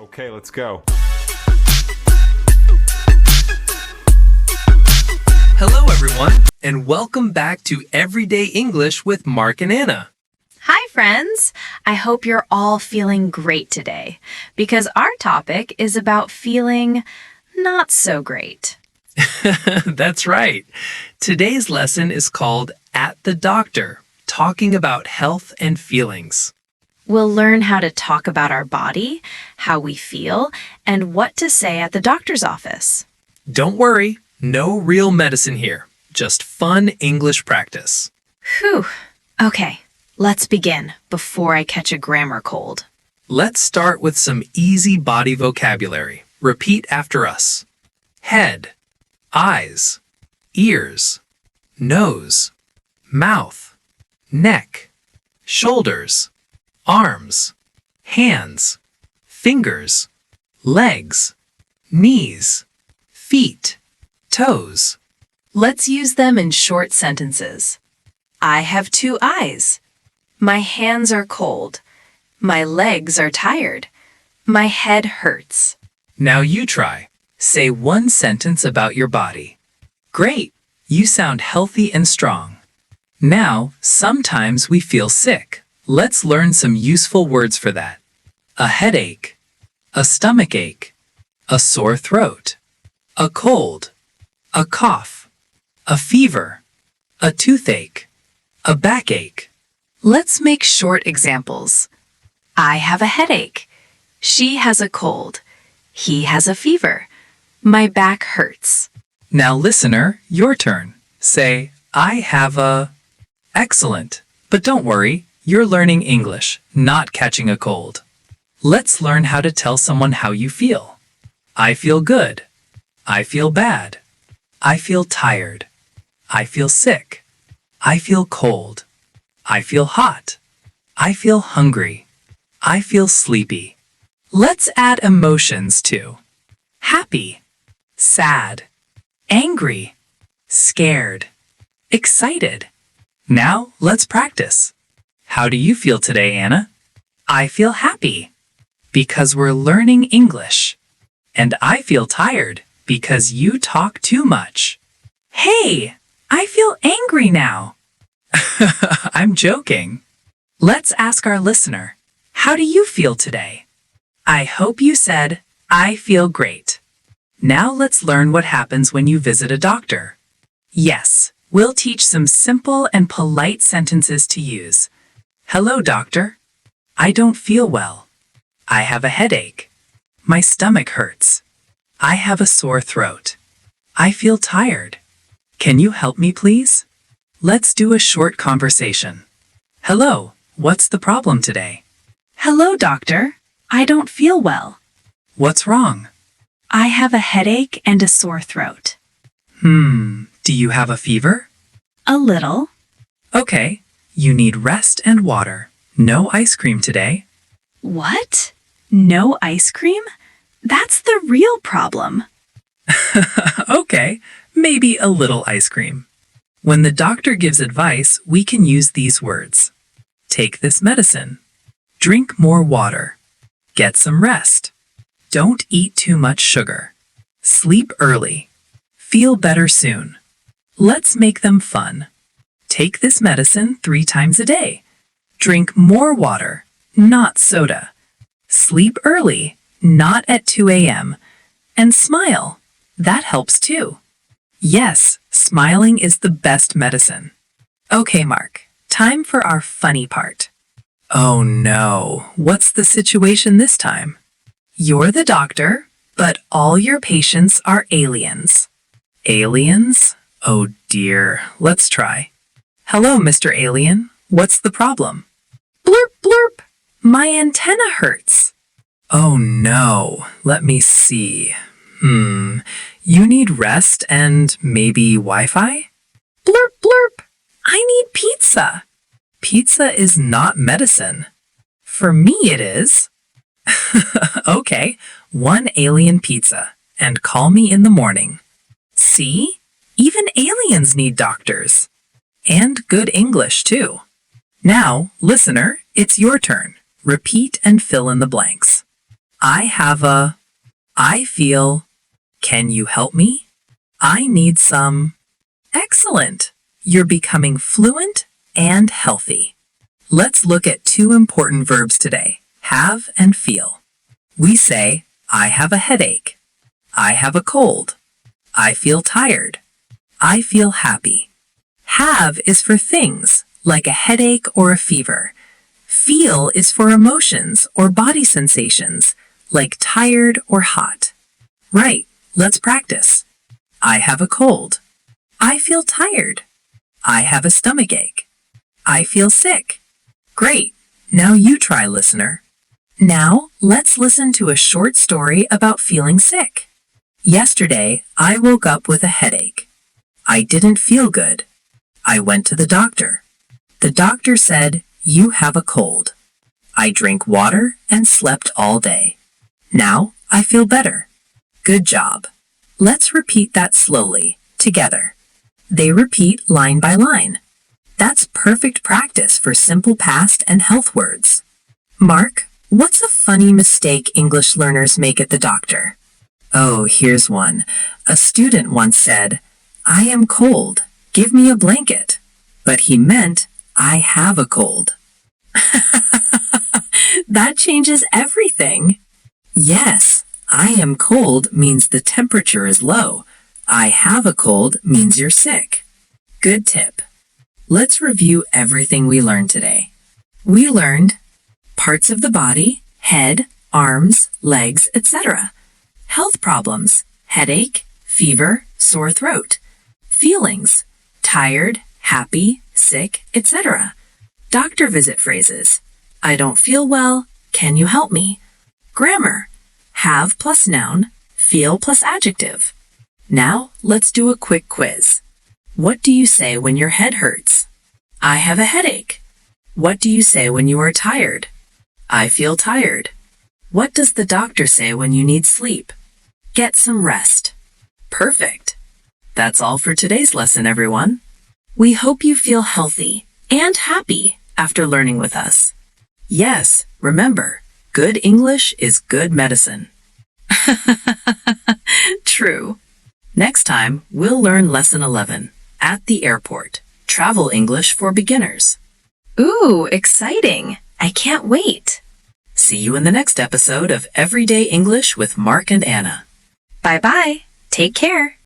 Okay, let's go. Hello, everyone, and welcome back to Everyday English with Mark and Anna. Hi, friends. I hope you're all feeling great today because our topic is about feeling not so great. That's right. Today's lesson is called At the Doctor, talking about health and feelings. We'll learn how to talk about our body, how we feel, and what to say at the doctor's office. Don't worry, no real medicine here, just fun English practice. Whew. Okay, let's begin before I catch a grammar cold. Let's start with some easy body vocabulary. Repeat after us. Head, eyes, ears, nose, mouth, neck, shoulders, arms, hands, fingers, legs, knees, feet, toes. Let's use them in short sentences. I have 2 eyes. My hands are cold. My legs are tired. My head hurts. Now you try. Say one sentence about your body. Great! You sound healthy and strong. Now, sometimes we feel sick. Let's learn some useful words for that. A headache, a stomach ache, a sore throat, a cold, a cough, a fever, a toothache, a backache. Let's make short examples. I have a headache. She has a cold. He has a fever. My back hurts. Now, listener, your turn. Say, I have a... Excellent. But don't worry, you're learning English, not catching a cold. Let's learn how to tell someone how you feel. I feel good. I feel bad. I feel tired. I feel sick. I feel cold. I feel hot. I feel hungry. I feel sleepy. Let's add emotions too. Happy, sad, angry, scared, excited. Now let's practice. How do you feel today, Anna? I feel happy because we're learning English. And I feel tired because you talk too much. Hey, I feel angry now. I'm joking. Let's ask our listener, how do you feel today? I hope you said, I feel great. Now let's learn what happens when you visit a doctor. Yes, we'll teach some simple and polite sentences to use. Hello, doctor. I don't feel well. I have a headache. My stomach hurts. I have a sore throat. I feel tired. Can you help me, please? Let's do a short conversation. Hello, what's the problem today? Hello, doctor. I don't feel well. What's wrong? I have a headache and a sore throat. Do you have a fever? A little. Okay, you need rest and water. No ice cream today. What? No ice cream? That's the real problem. Okay, maybe a little ice cream. When the doctor gives advice, we can use these words. Take this medicine. Drink more water. Get some rest. Don't eat too much sugar. Sleep early. Feel better soon. Let's make them fun. Take this medicine 3 times a day. Drink more water, not soda. Sleep early, not at 2 a.m. And smile. That helps too. Yes, smiling is the best medicine. Okay, Mark, time for our funny part. Oh no, what's the situation this time? You're the doctor, but all your patients are aliens. Aliens? Oh dear, let's try. Hello, Mr. Alien. What's the problem? Blurp, blurp. My antenna hurts. Oh no, let me see. You need rest and maybe Wi-Fi? Blurp, blurp. I need pizza. Pizza is not medicine. For me it is. Okay, 1 alien pizza, and call me in the morning. See? Even aliens need doctors. And good English, too. Now, listener, it's your turn. Repeat and fill in the blanks. I have a. I feel. Can you help me? I need some. Excellent! You're becoming fluent and healthy. Let's look at two important verbs today, have and feel. We say, I have a headache. I have a cold. I feel tired. I feel happy. Have is for things, like a headache or a fever. Feel is for emotions or body sensations, like tired or hot. Right, let's practice. I have a cold. I feel tired. I have a stomachache. I feel sick. Great. Now you try, listener. Now, let's listen to a short story about feeling sick. Yesterday, I woke up with a headache. I didn't feel good. I went to the doctor. The doctor said, "You have a cold." I drank water and slept all day. Now, I feel better. Good job. Let's repeat that slowly, together. They repeat line by line. That's perfect practice for simple past and health words. Mark, what's a funny mistake English learners make at the doctor? Oh, here's one. A student once said, "I am cold. Give me a blanket." But he meant, "I have a cold." That changes everything. Yes, I am cold means the temperature is low. I have a cold means you're sick. Good tip. Let's review everything we learned today. We learned parts of the body, head, arms, legs, etc. Health problems, headache, fever, sore throat. Feelings, tired, happy, sick, etc. Doctor visit phrases. I don't feel well. Can you help me? Grammar. Have plus noun, feel plus adjective. Now, let's do a quick quiz. What do you say when your head hurts? I have a headache. What do you say when you are tired? I feel tired. What does the doctor say when you need sleep? Get some rest. Perfect. That's all for today's lesson, everyone. We hope you feel healthy and happy after learning with us. Yes, remember, good English is good medicine. True. Next time, we'll learn Lesson 11, At the Airport, Travel English for Beginners. Ooh, exciting! I can't wait. See you in the next episode of Everyday English with Mark and Anna. Bye-bye. Take care.